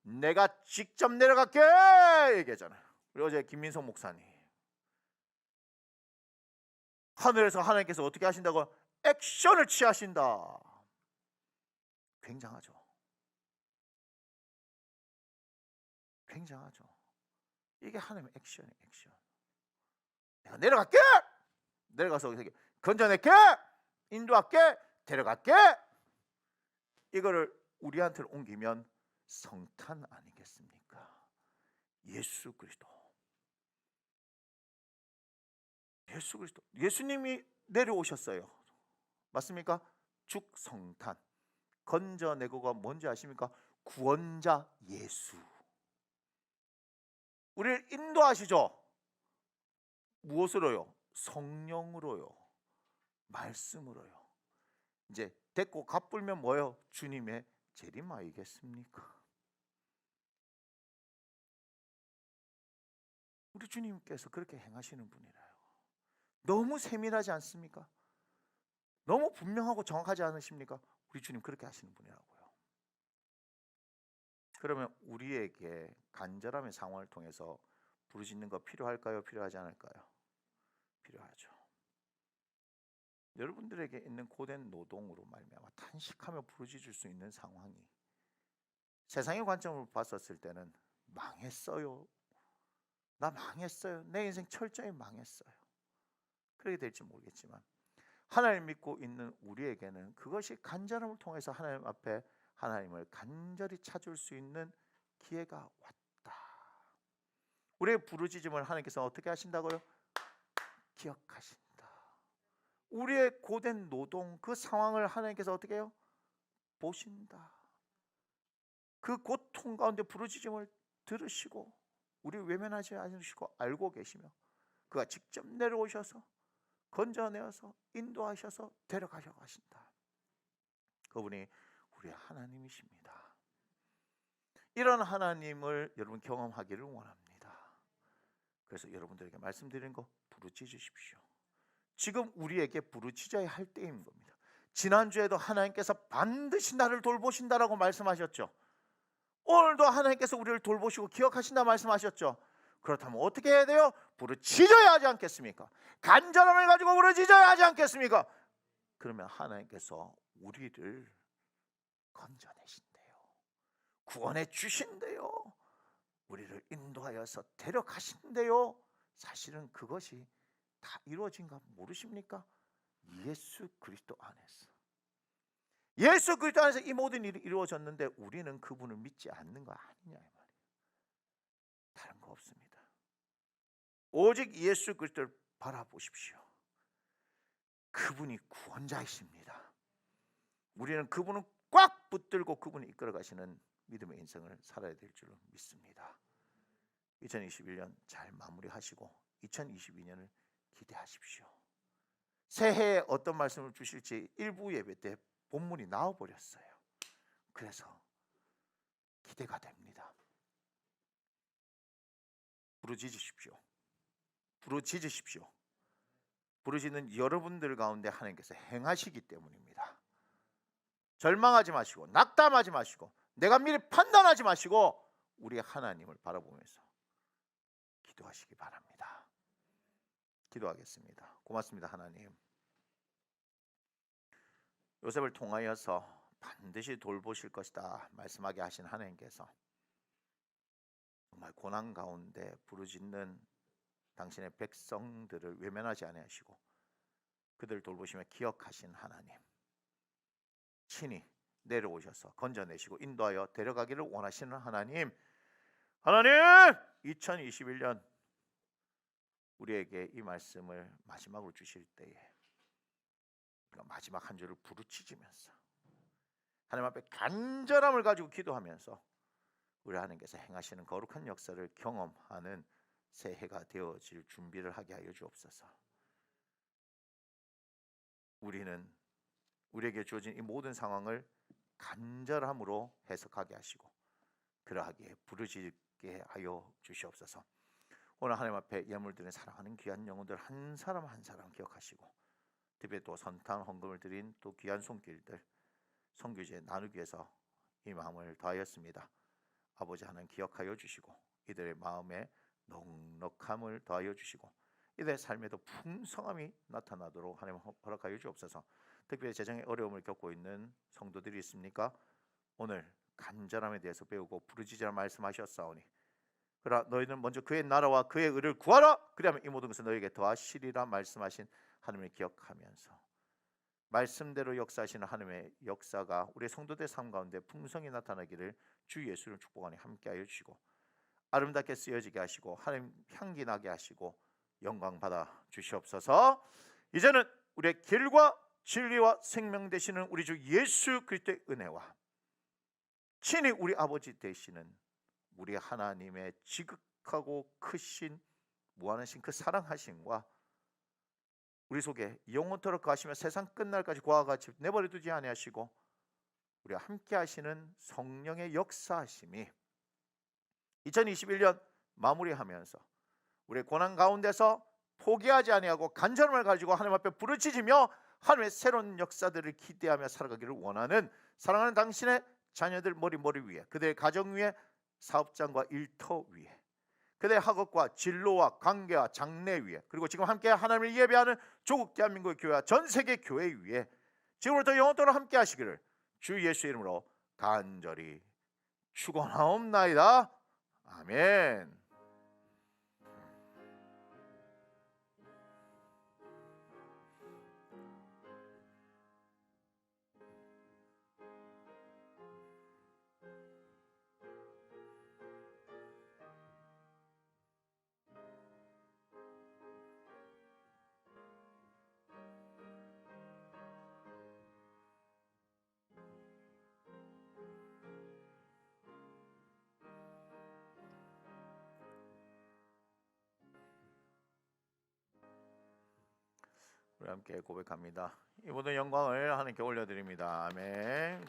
내가 직접 내려갈게 얘기하잖아요. 우리 어제 김민성 목사님 하늘에서 하나님께서 어떻게 하신다고? 액션을 취하신다. 굉장하죠. 굉장하죠. 이게 하나님의 액션이에요. 액션. 내가 내려갈게. 내려가서 건져낼게. 인도할게, 데려갈게. 이거를 우리한테 옮기면 성탄 아니겠습니까? 예수 그리스도. 예수 그리스도. 예수님이 내려오셨어요. 맞습니까? 죽성탄. 건져내고가 뭔지 아십니까? 구원자 예수. 우리를 인도하시죠. 무엇으로요? 성령으로요. 말씀으로요. 이제 됐고 갚불면 뭐예요? 주님의 재림 아니겠습니까? 우리 주님께서 그렇게 행하시는 분이라요. 너무 세밀하지 않습니까? 너무 분명하고 정확하지 않으십니까? 우리 주님 그렇게 하시는 분이라고요. 그러면 우리에게 간절함의 상황을 통해서 부르짖는 거 필요할까요? 필요하지 않을까요? 필요하죠. 여러분들에게 있는 고된 노동으로 말미암아 탄식하며 부르짖을 수 있는 상황이 세상의 관점으로 봤었을 때는 망했어요. 나 망했어요. 내 인생 철저히 망했어요. 그렇게 될지 모르겠지만 하나님 믿고 있는 우리에게는 그것이 간절함을 통해서 하나님 앞에 하나님을 간절히 찾을 수 있는 기회가 왔다. 우리의 부르짖음을 하나님께서 어떻게 하신다고요? 기억하신다. 우리의 고된 노동, 그 상황을 하나님께서 어떻게 해요? 보신다. 그 고통 가운데 부르짖음을 들으시고 우리 외면하지 않으시고 알고 계시며 그가 직접 내려오셔서 건져내어서 인도하셔서 데려가셔 가신다. 그분이 우리의 하나님이십니다. 이런 하나님을 여러분 경험하기를 원합니다. 그래서 여러분들에게 말씀드리는 거 부르짖으십시오. 지금 우리에게 부르짖어야 할 때인 겁니다. 지난주에도 하나님께서 반드시 나를 돌보신다라고 말씀하셨죠. 오늘도 하나님께서 우리를 돌보시고 기억하신다 말씀하셨죠. 그렇다면 어떻게 해야 돼요? 부르짖어야 하지 않겠습니까? 간절함을 가지고 부르짖어야 하지 않겠습니까? 그러면 하나님께서 우리를 건져내신대요. 구원해 주신대요. 우리를 인도하여서 데려가신대요. 사실은 그것이 다 이루어진가 모르십니까? 예수 그리스도 안에서. 예수 그리스도 안에서 이 모든 일이 이루어졌는데 우리는 그분을 믿지 않는 거 아니냐 이 말이에요. 다른 거 없습니다. 오직 예수 그리스도를 바라보십시오. 그분이 구원자이십니다. 우리는 그분을 꽉 붙들고 그분이 이끌어 가시는 믿음의 인생을 살아야 될 줄 믿습니다. 2021년 잘 마무리하시고 2022년을 기대하십시오. 새해에 어떤 말씀을 주실지 일부 예배 때 본문이 나와버렸어요. 그래서 기대가 됩니다. 부르짖으십시오. 부르짖으십시오. 부르짖는 여러분들 가운데 하나님께서 행하시기 때문입니다. 절망하지 마시고 낙담하지 마시고 내가 미리 판단하지 마시고 우리 하나님을 바라보면서 기도하시기 바랍니다. 기도하겠습니다. 고맙습니다. 하나님. 요셉을 통하여서 반드시 돌보실 것이다 말씀하게 하신 하나님께서 정말 고난 가운데 부르짖는 당신의 백성들을 외면하지 아니하시고 그들을 돌보시며 기억하신 하나님, 친히 내려오셔서 건져내시고 인도하여 데려가기를 원하시는 하나님, 2021년 우리에게 이 말씀을 마지막으로 주실 때에 마지막 한 주를 부르짖으면서 하나님 앞에 간절함을 가지고 기도하면서 우리 하나님께서 행하시는 거룩한 역사를 경험하는 새해가 되어질 준비를 하게 하여 주옵소서. 우리는 우리에게 주어진 이 모든 상황을 간절함으로 해석하게 하시고 그러하기에 부르짖게 하여 주시옵소서. 오늘 하나님 앞에 예물 드린 사랑하는 귀한 영혼들 한 사람 한 사람 기억하시고 특별히 또 선탄 헌금을 드린 또 귀한 손길들 선교제 나누기 위해서 이 마음을 다하였습니다. 아버지 하나님 기억하여 주시고 이들의 마음에 넉넉함을 더하여 주시고 이들의 삶에도 풍성함이 나타나도록 하나님 허락하여 주옵소서. 특별히 재정의 어려움을 겪고 있는 성도들이 있습니까? 오늘 간절함에 대해서 배우고 부르짖으라 말씀하셨사오니 그러나 너희는 먼저 그의 나라와 그의 의를 구하라. 그리하면 이 모든 것을 너희에게 더하시리라 말씀하신 하나님을 기억하면서 말씀대로 역사하시는 하나님의 역사가 우리 성도들 삶 가운데 풍성히 나타나기를 주 예수를 축복하니 함께하여 주시고 아름답게 쓰여지게 하시고 하나님 향기 나게 하시고 영광 받아 주시옵소서. 이제는 우리의 길과 진리와 생명 되시는 우리 주 예수 그리스도의 은혜와 친히 우리 아버지 되시는 우리 하나님의 지극하고 크신 무한하신 그 사랑하심과 우리 속에 영원토록 거하시며 세상 끝날까지 그와 같이 내버려 두지 아니하시고 우리와 함께 하시는 성령의 역사하심이 2021년 마무리하면서 우리의 고난 가운데서 포기하지 아니하고 간절함을 가지고 하나님 앞에 부르짖으며 하나님의 새로운 역사들을 기대하며 살아가기를 원하는 사랑하는 당신의 자녀들 머리 위에, 그들의 가정 위에, 사업장과 일터 위에, 그들의 학업과 진로와 관계와 장래 위에, 그리고 지금 함께 하나님을 예배하는 조국 대한민국의 교회와 전 세계 교회 위에 지금부터 영원토록 함께 하시기를 주 예수의 이름으로 간절히 축원하옵나이다. 아멘. 우리 함께 고백합니다. 이 모든 영광을 하나님께 올려드립니다. 아멘.